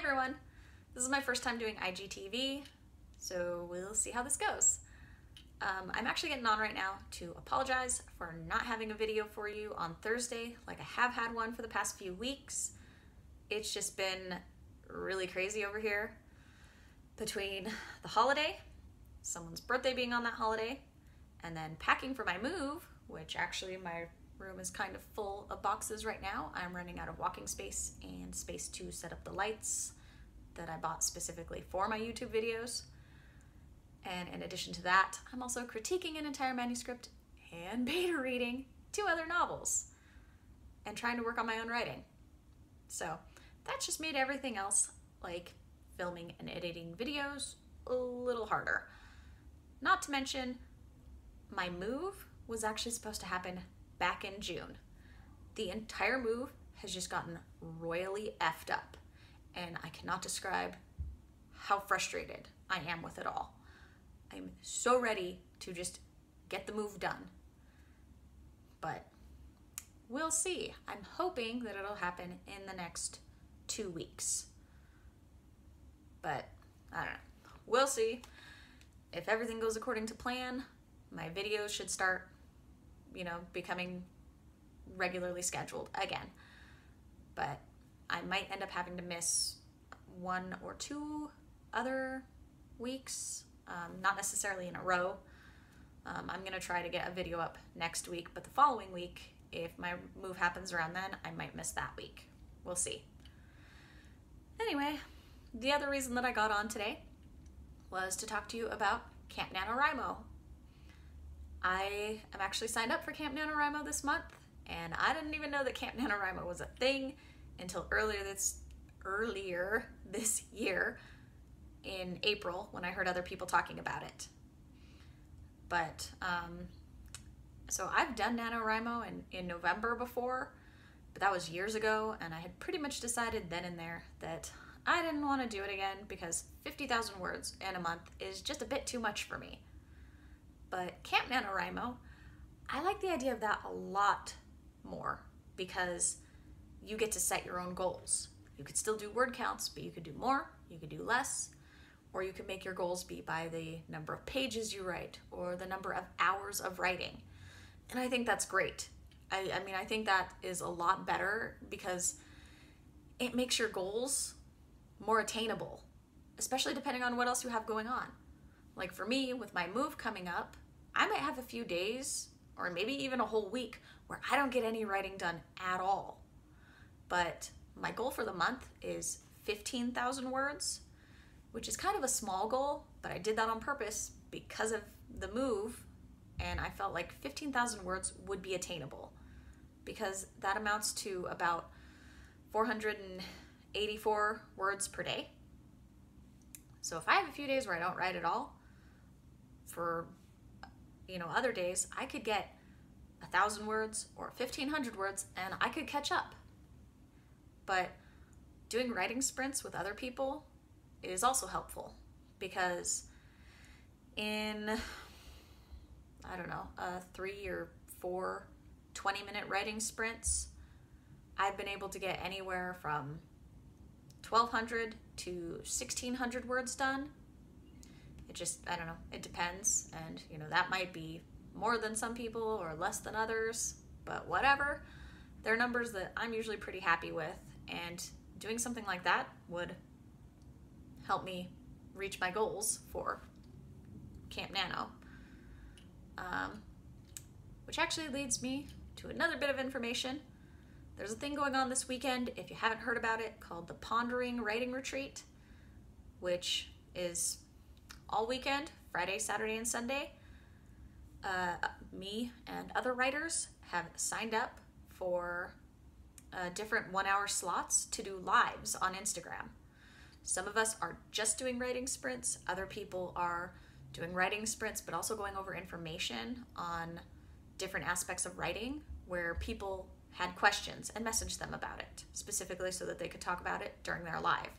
everyone, this is my first time doing IGTV, so we'll see how this goes. I'm actually getting on right now to apologize for not having a video for you on Thursday like I have had one for the past few weeks. It's just been really crazy over here between the holiday, someone's birthday being on that holiday, and then packing for my move, which actually my room is kind of full of boxes right now. I'm running out of walking space and space to set up the lights that I bought specifically for my YouTube videos. And in addition to that, I'm also critiquing an entire manuscript and beta reading 2 other novels and trying to work on my own writing. So that's just made everything else, like filming and editing videos, a little harder. Not to mention, my move was actually supposed to happen back in June. The entire move has just gotten royally effed up, and I cannot describe how frustrated I am with it all. I'm so ready to just get the move done, but we'll see. I'm hoping that it'll happen in the next 2 weeks, but I don't know. We'll see. If everything goes according to plan, my videos should start, becoming regularly scheduled again. But I might end up having to miss 1 or 2 other weeks, not necessarily in a row. I'm gonna try to get a video up next week, but the following week, if my move happens around then, I might miss that week. We'll see. Anyway, the other reason that I got on today was to talk to you about Camp Nanowrimo. I am actually signed up for Camp Nanowrimo this month, and I didn't even know that Camp Nanowrimo was a thing until earlier this year in April when I heard other people talking about it. But so I've done NaNoWriMo in November before, but that was years ago, and I had pretty much decided then and there that I didn't want to do it again because 50,000 words in a month is just a bit too much for me. But Camp NaNoWriMo, I like the idea of that a lot more because you get to set your own goals. You could still do word counts, but you could do more, you could do less, or you could make your goals be by the number of pages you write or the number of hours of writing. And I think that's great. I mean, I think that is a lot better because it makes your goals more attainable, especially depending on what else you have going on. Like for me, with my move coming up, I might have a few days or maybe even a whole week where I don't get any writing done at all. But my goal for the month is 15,000 words, which is kind of a small goal, but I did that on purpose because of the move, and I felt like 15,000 words would be attainable because that amounts to about 484 words per day. So if I have a few days where I don't write at all, for other days, I could get 1,000 words or 1,500 words and I could catch up. But doing writing sprints with other people is also helpful because in, 3 or 4 20-minute writing sprints, I've been able to get anywhere from 1,200 to 1,600 words done. It just, it depends. And, that might be more than some people or less than others, but whatever. They're numbers that I'm usually pretty happy with, and doing something like that would help me reach my goals for Camp Nano. Which actually leads me to another bit of information. There's a thing going on this weekend, if you haven't heard about it, called the Pondering Writing Retreat, which is all weekend, Friday, Saturday, and Sunday. Me and other writers have signed up for different 1-hour slots to do lives on Instagram. Some of us are just doing writing sprints. Other people are doing writing sprints, but also going over information on different aspects of writing where people had questions and messaged them about it, specifically so that they could talk about it during their live.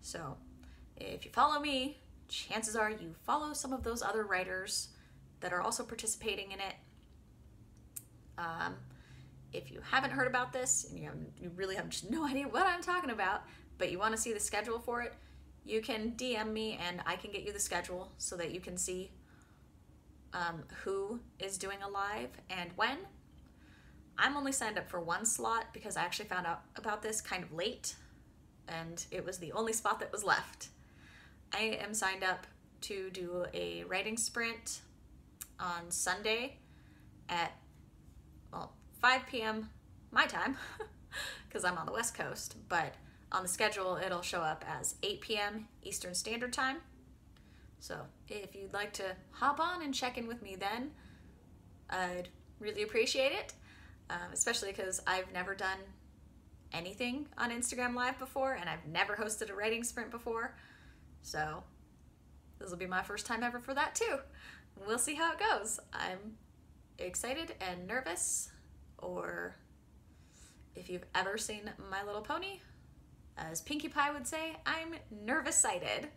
So if you follow me, chances are you follow some of those other writers that are also participating in it. If you haven't heard about this and you really have just no idea what I'm talking about, but you want to see the schedule for it, you can DM me and I can get you the schedule so that you can see who is doing a live and when. I'm only signed up for one slot because I actually found out about this kind of late and it was the only spot that was left. I am signed up to do a writing sprint on Sunday at, well, 5 p.m. my time because I'm on the West Coast, but on the schedule it'll show up as 8 p.m. Eastern Standard Time. So if you'd like to hop on and check in with me then, I'd really appreciate it, especially because I've never done anything on Instagram Live before and I've never hosted a writing sprint before. So this will be my first time ever for that too. We'll see how it goes. I'm excited and nervous, or if you've ever seen My Little Pony, as Pinkie Pie would say, I'm nervous-sighted.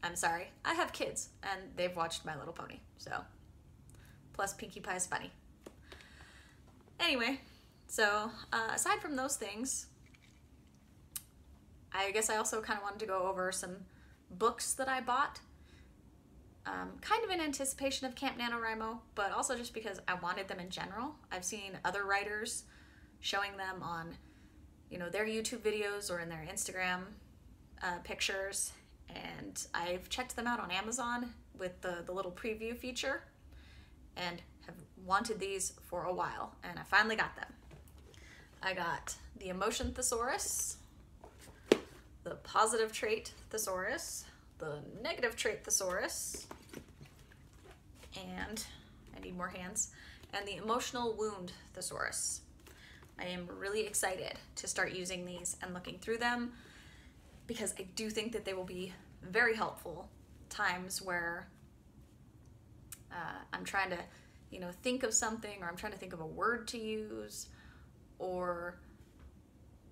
I'm sorry, I have kids and they've watched My Little Pony, so plus Pinkie Pie is funny. Anyway, so aside from those things, I guess I also kind of wanted to go over some books that I bought, kind of in anticipation of Camp Nanowrimo, but also just because I wanted them in general. I've seen other writers showing them on, you know, their YouTube videos or in their Instagram pictures, and I've checked them out on Amazon with the little preview feature and have wanted these for a while, and I finally got them. I got the Emotion Thesaurus, the Positive Trait Thesaurus, the Negative Trait Thesaurus, and I need more hands, and the Emotional Wound Thesaurus. I am really excited to start using these and looking through them because I do think that they will be very helpful times where I'm trying to, you know, think of something, or I'm trying to think of a word to use, or,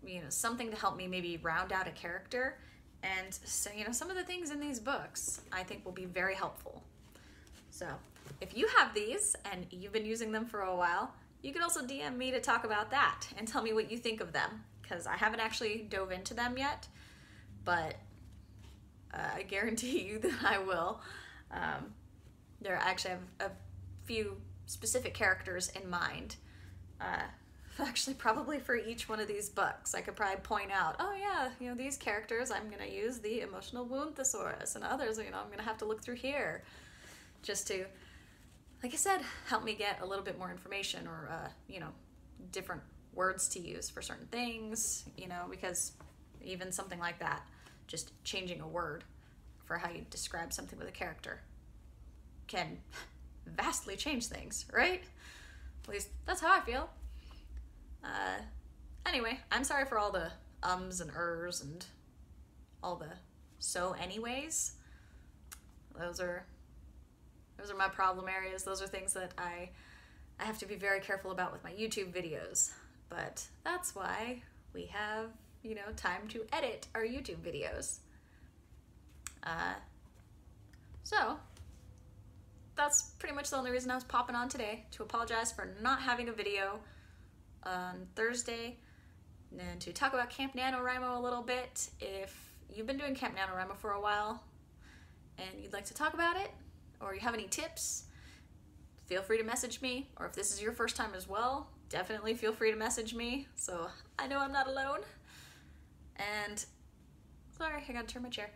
you know, something to help me maybe round out a character. And so, you know, some of the things in these books I think will be very helpful. So if you have these and you've been using them for a while, you can also DM me to talk about that and tell me what you think of them, because I haven't actually dove into them yet, but I guarantee you that I will. There actually have a few specific characters in mind. Actually, probably for each one of these books, I could probably point out, oh yeah, you know, these characters, I'm gonna use the Emotional Wound Thesaurus, and others, you know, I'm gonna have to look through here just to, like I said, help me get a little bit more information, or, you know, different words to use for certain things, you know, because even something like that, just changing a word for how you describe something with a character can vastly change things, right? At least that's how I feel. Anyway, I'm sorry for all the ums and ers and all the so anyways. Those are my problem areas. Those are things that I have to be very careful about with my YouTube videos. But that's why we have, you know, time to edit our YouTube videos. So that's pretty much the only reason I was popping on today, to apologize for not having a video on Thursday, and to talk about Camp Nanowrimo a little bit. If you've been doing Camp Nanowrimo for a while and you'd like to talk about it, or you have any tips, feel free to message me. Or if this is your first time as well, definitely feel free to message me so I know I'm not alone. And sorry, I gotta turn my chair.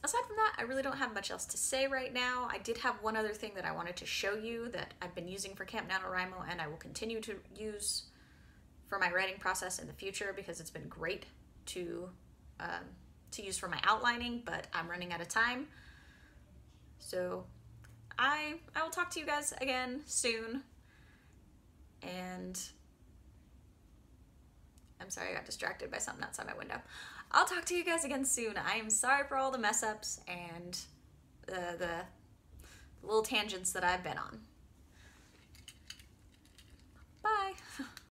Aside from that, I really don't have much else to say right now. I did have one other thing that I wanted to show you that I've been using for Camp Nanowrimo, and I will continue to use for my writing process in the future, because it's been great to use for my outlining, but I'm running out of time. So I will talk to you guys again soon. And I'm sorry, I got distracted by something outside my window. I'll talk to you guys again soon. I am sorry for all the mess ups and the little tangents that I've been on. Bye.